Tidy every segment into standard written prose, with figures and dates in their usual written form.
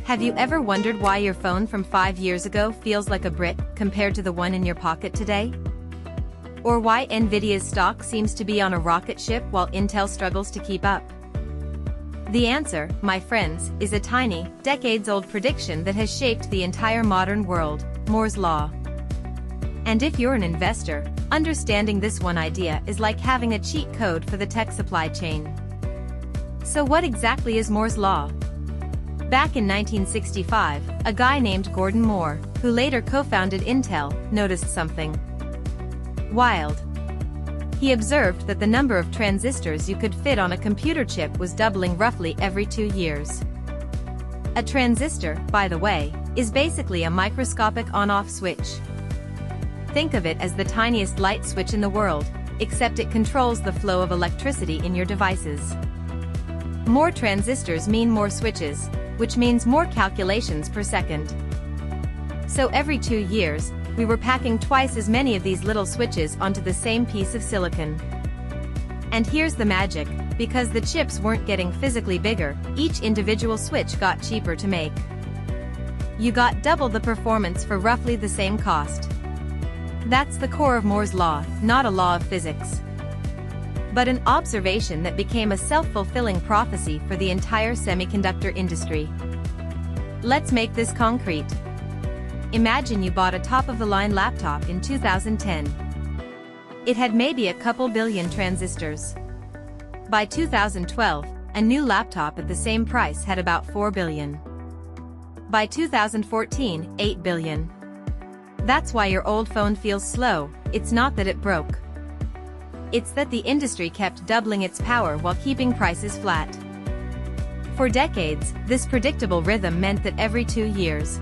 Have you ever wondered why your phone from 5 years ago feels like a brick compared to the one in your pocket today? Or why Nvidia's stock seems to be on a rocket ship while Intel struggles to keep up? The answer, my friends, is a tiny, decades-old prediction that has shaped the entire modern world: Moore's Law. And if you're an investor, understanding this one idea is like having a cheat code for the tech supply chain. So what exactly is Moore's Law? Back in 1965, a guy named Gordon Moore, who later co-founded Intel, noticed something wild. He observed that the number of transistors you could fit on a computer chip was doubling roughly every 2 years. A transistor, by the way, is basically a microscopic on-off switch. Think of it as the tiniest light switch in the world, except it controls the flow of electricity in your devices. More transistors mean more switches, which means more calculations per second. So every 2 years, we were packing twice as many of these little switches onto the same piece of silicon. And here's the magic: because the chips weren't getting physically bigger, each individual switch got cheaper to make. You got double the performance for roughly the same cost. That's the core of Moore's Law, not a law of physics, but an observation that became a self-fulfilling prophecy for the entire semiconductor industry. Let's make this concrete. Imagine you bought a top-of-the-line laptop in 2010. It had maybe a couple billion transistors. By 2012, a new laptop at the same price had about 4 billion. By 2014, 8 billion. That's why your old phone feels slow. It's not that it broke. It's that the industry kept doubling its power while keeping prices flat. For decades, this predictable rhythm meant that every 2 years,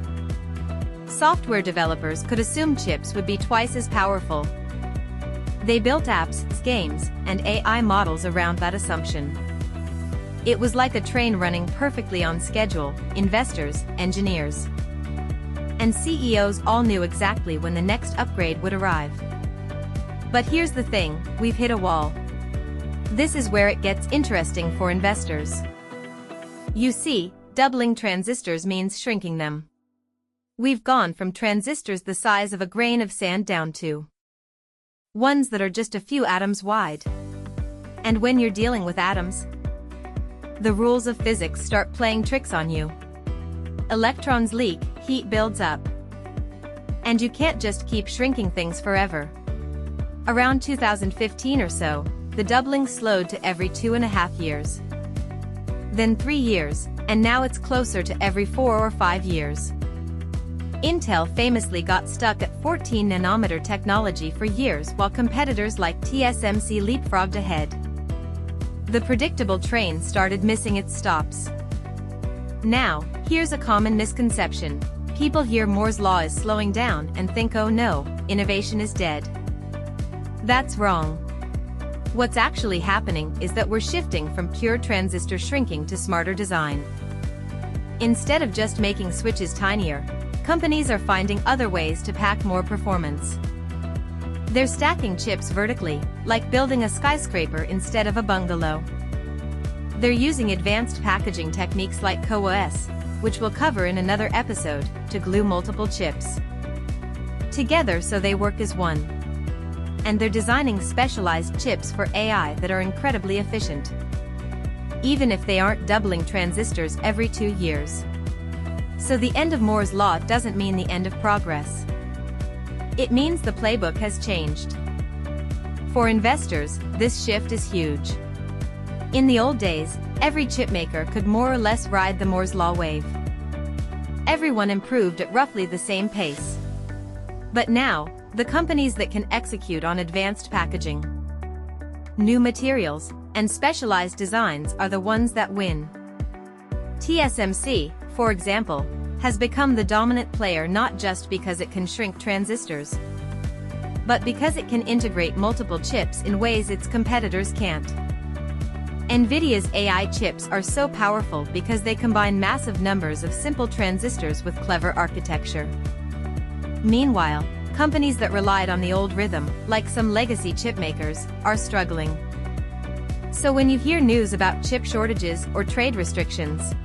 software developers could assume chips would be twice as powerful. They built apps, games, and AI models around that assumption. It was like a train running perfectly on schedule. Investors, engineers, and CEOs all knew exactly when the next upgrade would arrive. But here's the thing: we've hit a wall. This is where it gets interesting for investors. You see, doubling transistors means shrinking them. We've gone from transistors the size of a grain of sand down to ones that are just a few atoms wide. And when you're dealing with atoms, the rules of physics start playing tricks on you. Electrons leak, heat builds up. And you can't just keep shrinking things forever. Around 2015 or so, the doubling slowed to every 2.5 years. Then 3 years, and now it's closer to every 4 or 5 years. Intel famously got stuck at 14-nanometer technology for years while competitors like TSMC leapfrogged ahead. The predictable train started missing its stops. Now, here's a common misconception. People hear Moore's Law is slowing down and think, oh no, innovation is dead. That's wrong. What's actually happening is that we're shifting from pure transistor shrinking to smarter design. Instead of just making switches tinier, companies are finding other ways to pack more performance. They're stacking chips vertically, like building a skyscraper instead of a bungalow. They're using advanced packaging techniques like CoWoS, which we'll cover in another episode, to glue multiple chips together so they work as one. And they're designing specialized chips for AI that are incredibly efficient, even if they aren't doubling transistors every 2 years. So the end of Moore's Law doesn't mean the end of progress. It means the playbook has changed. For investors, this shift is huge. In the old days, every chipmaker could more or less ride the Moore's Law wave. Everyone improved at roughly the same pace. But now, the companies that can execute on advanced packaging, new materials, and specialized designs are the ones that win. TSMC, for example, has become the dominant player not just because it can shrink transistors, but because it can integrate multiple chips in ways its competitors can't. Nvidia's AI chips are so powerful because they combine massive numbers of simple transistors with clever architecture. Meanwhile, companies that relied on the old rhythm, like some legacy chipmakers, are struggling. So when you hear news about chip shortages or trade restrictions,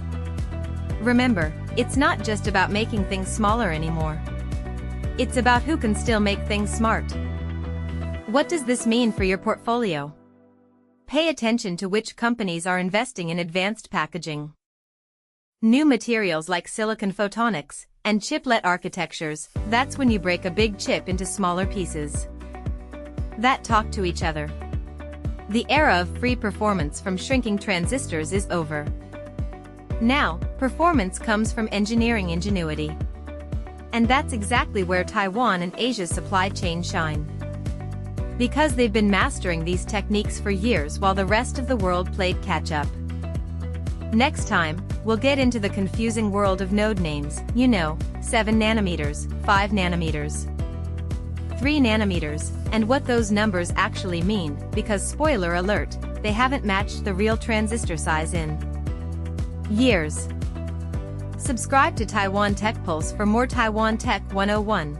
Remember, it's not just about making things smaller anymore. It's about who can still make things smart. What does this mean for your portfolio? Pay attention to which companies are investing in advanced packaging. New materials like silicon photonics and chiplet architectures, that's when you break a big chip into smaller pieces that talk to each other. The era of free performance from shrinking transistors is over. Now, performance comes from engineering ingenuity. And that's exactly where Taiwan and Asia's supply chain shine. Because they've been mastering these techniques for years while the rest of the world played catch-up. Next time, we'll get into the confusing world of node names, 7 nanometers, 5 nanometers, 3 nanometers, and what those numbers actually mean, because spoiler alert, they haven't matched the real transistor size in years. Subscribe to Taiwan Tech Pulse for more Taiwan Tech 101.